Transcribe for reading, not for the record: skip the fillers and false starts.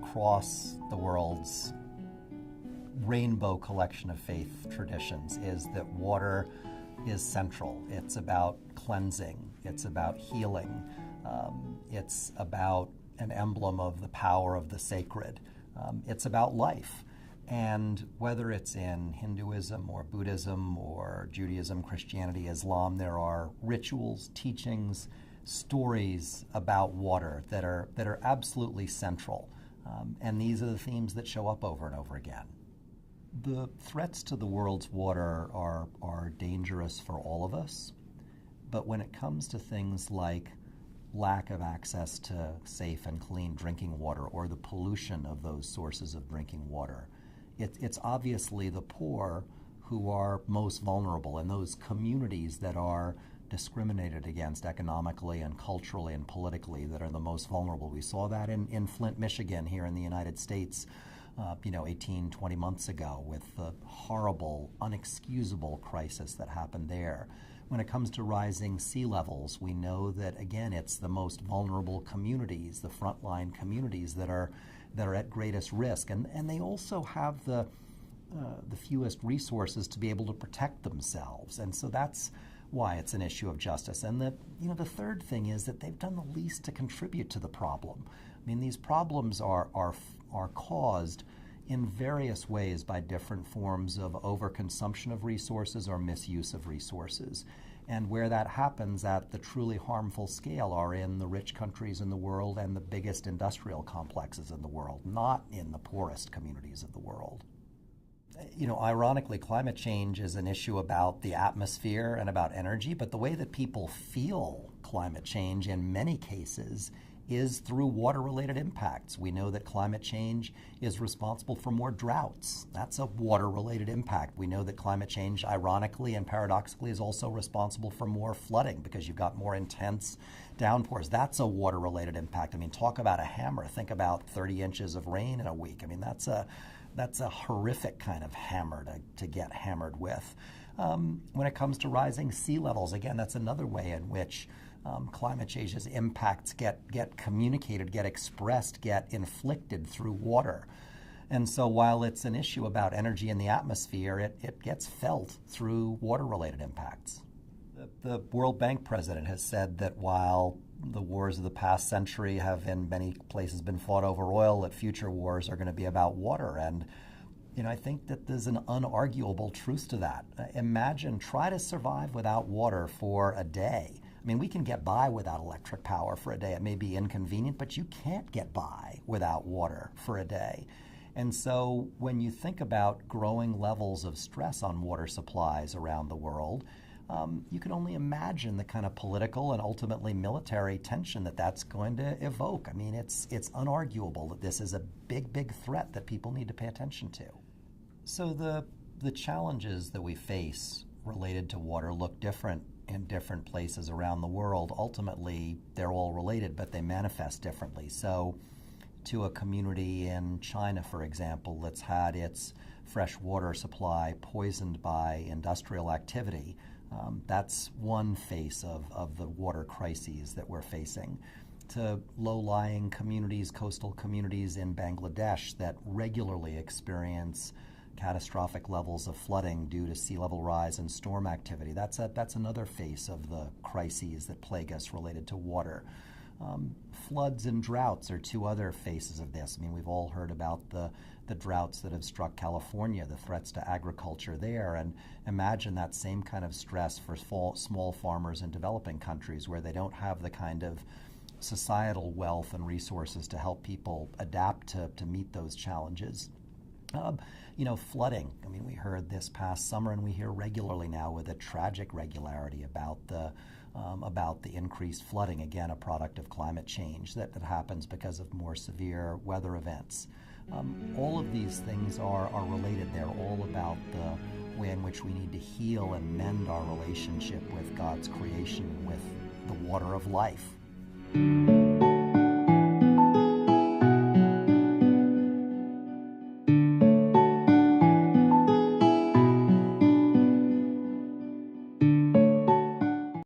across the world's rainbow collection of faith traditions is that water is central. It's about cleansing. It's about healing. It's about an emblem of the power of the sacred. It's about life. And whether it's in Hinduism or Buddhism or Judaism, Christianity, Islam, there are rituals, teachings, stories about water that are absolutely central. And these are the themes that show up over and over again. The threats to the world's water are dangerous for all of us. But when it comes to things like lack of access to safe and clean drinking water or the pollution of those sources of drinking water, it's obviously the poor who are most vulnerable, and those communities that are discriminated against economically and culturally and politically that are the most vulnerable. We saw that in Flint, Michigan, here in the United States, 18, 20 months ago, with the horrible, unexcusable crisis that happened there. When it comes to rising sea levels, we know that, again, it's the most vulnerable communities, the frontline communities that are at greatest risk. And they also have the fewest resources to be able to protect themselves. And so that's why it's an issue of justice. And the third thing is that they've done the least to contribute to the problem. I mean, these problems are caused in various ways by different forms of overconsumption of resources or misuse of resources. And where that happens at the truly harmful scale are in the rich countries in the world and the biggest industrial complexes in the world, not in the poorest communities of the world. Ironically, climate change is an issue about the atmosphere and about energy, but the way that people feel climate change in many cases is through water-related impacts. We know that climate change is responsible for more droughts. That's a water-related impact. We know that climate change, ironically and paradoxically, is also responsible for more flooding because you've got more intense downpours. That's a water-related impact. I mean, talk about a hammer. Think about 30 inches of rain in a week. I mean, that's a horrific kind of hammer to get hammered with. When it comes to rising sea levels, again, that's another way in which climate change's impacts get communicated, get expressed, get inflicted through water. And so while it's an issue about energy in the atmosphere, it gets felt through water-related impacts. The World Bank president has said that while the wars of the past century have in many places been fought over oil, that future wars are going to be about water. And I think that there's an unarguable truth to that. Imagine, try to survive without water for a day. I mean, we can get by without electric power for a day. It may be inconvenient, but you can't get by without water for a day. And so when you think about growing levels of stress on water supplies around the world, you can only imagine the kind of political and ultimately military tension that that's going to evoke. I mean, it's unarguable that this is a big, big threat that people need to pay attention to. So the challenges that we face related to water look different in different places around the world. Ultimately, they're all related, but they manifest differently. So to a community in China, for example, that's had its fresh water supply poisoned by industrial activity, that's one face of the water crises that we're facing. To low-lying communities, coastal communities in Bangladesh that regularly experience catastrophic levels of flooding due to sea level rise and storm activity. That's another face of the crises that plague us related to water. Floods and droughts are two other faces of this. I mean, we've all heard about the droughts that have struck California, the threats to agriculture there, and imagine that same kind of stress for small farmers in developing countries where they don't have the kind of societal wealth and resources to help people adapt to meet those challenges. Flooding. I mean, we heard this past summer, and we hear regularly now with a tragic regularity about the increased flooding, again, a product of climate change that happens because of more severe weather events. All of these things are related. They're all about the way in which we need to heal and mend our relationship with God's creation, with the water of life.